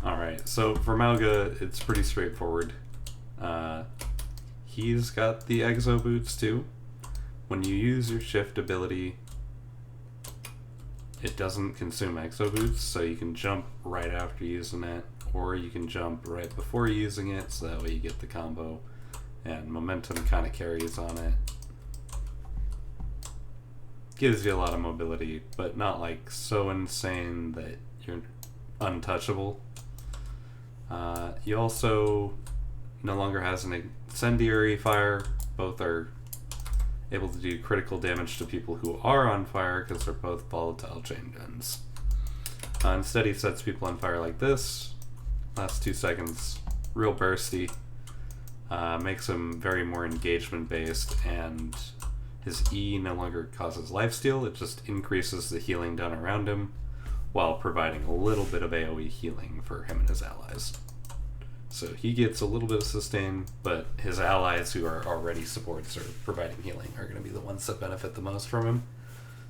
Alright, so for Mauga, it's pretty straightforward. He's got the Exo Boots too. When you use your shift ability, it doesn't consume Exo Boots, so you can jump right after using it, or you can jump right before using it, so that way you get the combo, and momentum kind of carries on it. Gives you a lot of mobility, but not like so insane that you're untouchable. He also no longer has an incendiary fire. Both are able to do critical damage to people who are on fire because they're both volatile chain guns. Instead, he sets people on fire like this. Last 2 seconds, real bursty. Makes him very more engagement based, and his E no longer causes lifesteal, it just increases the healing done around him while providing a little bit of AoE healing for him and his allies. So he gets a little bit of sustain, but his allies who are already supports or providing healing are going to be the ones that benefit the most from him.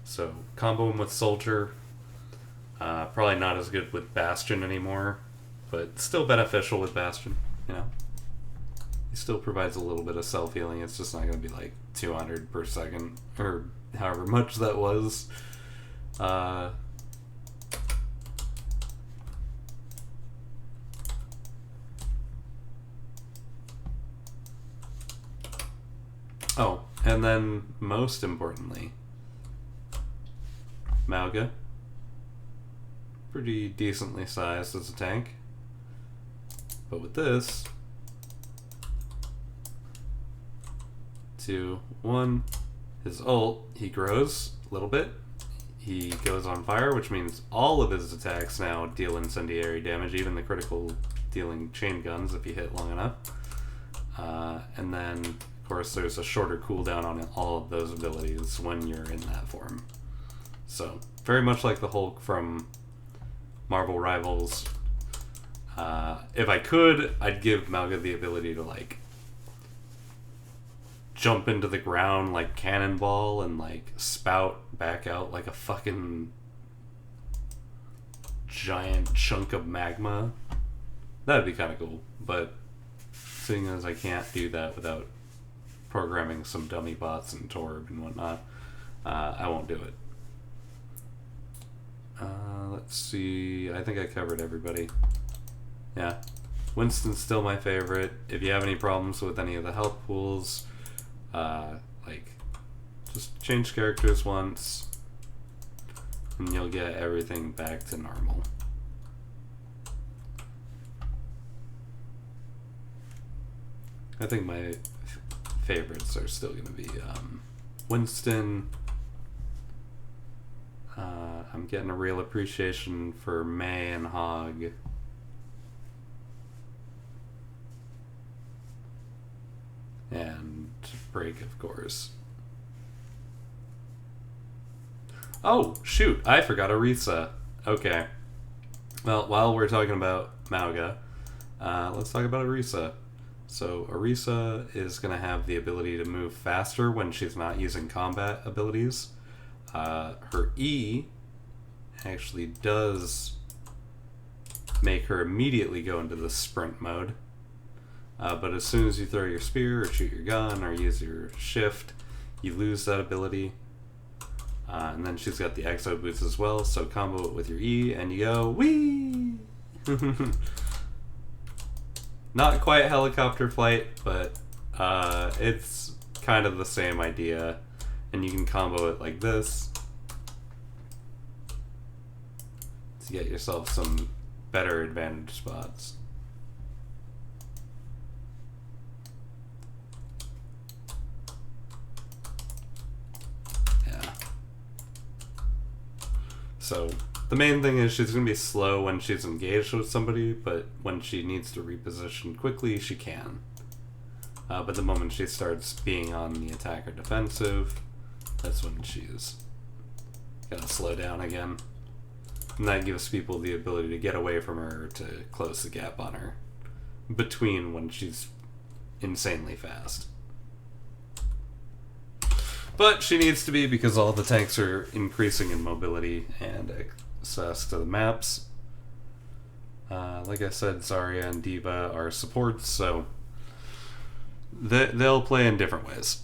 So combo him with Soldier. Probably not as good with Bastion anymore, but still beneficial with Bastion, you know. He still provides a little bit of self-healing. It's just not going to be like 200 per second, or however much that was. Oh, and then most importantly, Mauga. Pretty decently sized as a tank. But with this, 2, 1, his ult, he grows a little bit. He goes on fire, which means all of his attacks now deal incendiary damage, even the critical dealing chain guns if you hit long enough. And then, of course, there's a shorter cooldown on all of those abilities when you're in that form. So, very much like the Hulk from Marvel Rivals. If I could, I'd give Mauga the ability to, like, jump into the ground like Cannonball and, like, spout back out like a fucking giant chunk of magma. That'd be kind of cool, but seeing as I can't do that without programming some dummy bots and Torb and whatnot, I won't do it. Let's see, I think I covered everybody. Yeah, Winston's still my favorite. If you have any problems with any of the health pools, like, just change characters once and you'll get everything back to normal. I think my favorites are still going to be Winston. I'm getting a real appreciation for May and Hog. And Break, of course. Oh, shoot, I forgot Orisa. Okay. Well, while we're talking about Mauga, let's talk about Orisa. So Orisa is going to have the ability to move faster when she's not using combat abilities. Her E actually does make her immediately go into the sprint mode. But as soon as you throw your spear or shoot your gun or use your shift, you lose that ability. And then she's got the Exo Boots as well, so combo it with your E and you go, whee! Not quite helicopter flight, but it's kind of the same idea. And you can combo it like this to get yourself some better advantage spots. Yeah. So the main thing is she's going to be slow when she's engaged with somebody, but when she needs to reposition quickly, she can. But the moment she starts being on the attack or defensive, that's when she's gonna slow down again. And that gives people the ability to get away from her to close the gap on her between when she's insanely fast. But she needs to be because all the tanks are increasing in mobility and access to the maps. Like I said, Zarya and Diva are supports, so they'll play in different ways.